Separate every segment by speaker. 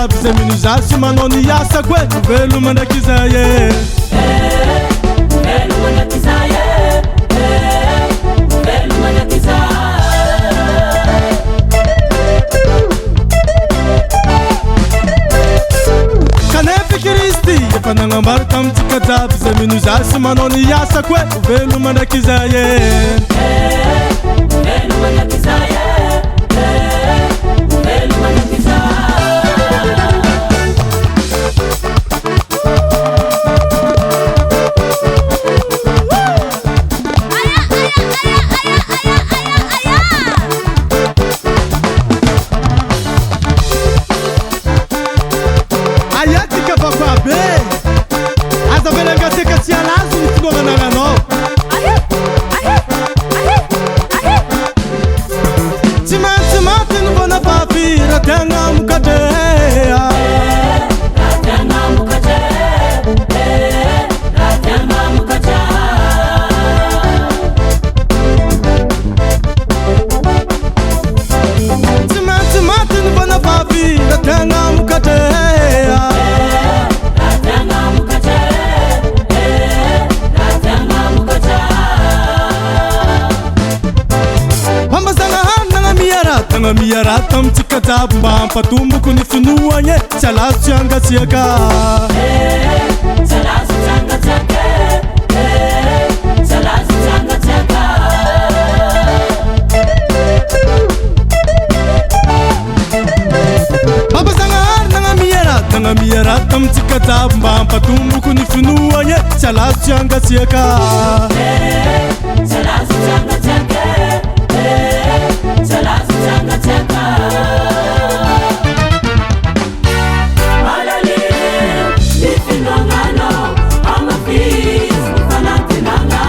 Speaker 1: tikatavy zay minozasy manao ny asa koe velo mandraky izay e
Speaker 2: velo mandraky izay e velo mandraky
Speaker 1: kanefa Kristy efa nagnambary tamy tikatavy zay minozasy manao ny asa koe velo mandraky izay e
Speaker 2: velo mandraky izay e velo mandraky izay
Speaker 1: miarata amy tikatavy mba hampatomboko ny finoagne tsy alazo tsy angatsiaka
Speaker 2: tsy alazo tsy angatsiaka tsy alazo tsy angatsiaka
Speaker 1: mambazagnahary nagnamiarata amy tikatavy mba hampatomboko ny finoagne tsy alazo tsy angatsiaka
Speaker 2: tsy alazo tsy angatsiaka tsy alazo tsy angatsiaka malali ny finoagnano amafisy ny fanantenagna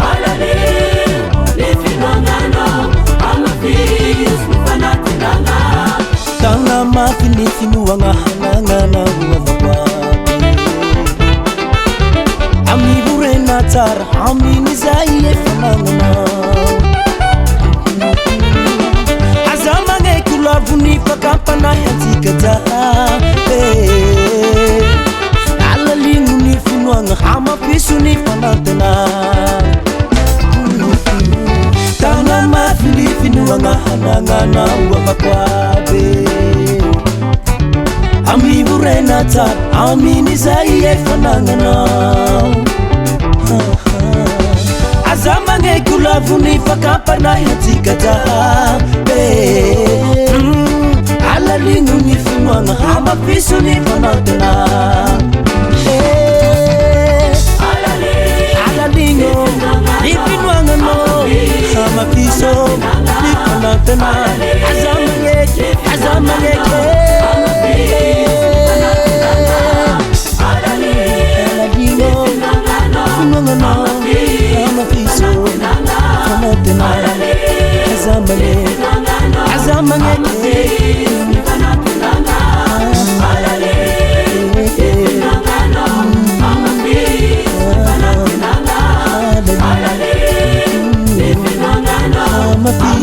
Speaker 2: malali ny finoagnano amafisy ny fanantenagna
Speaker 3: tagna mafy ny finoagna hanagnana hoavakoaby amivorena tsara aminy zay efa nagnanao aza magnaiko lavony fakampanahy atsika jaha alaligno ny finoagna hamapiso ny fanantena tagna mafy ny finoagna hanagnana hoavakoaby amivorena tsara aminy zay efa nagnanao aza magnaiko lavony fakampanahy atsika jaha alaligno ny finoagna hamapiso ny fanantena alaligno ny finoagnano hamapiso ny fanantena aza magnaiko alaligno finoagnano hamapiso fanantena aza magnaiko I'm a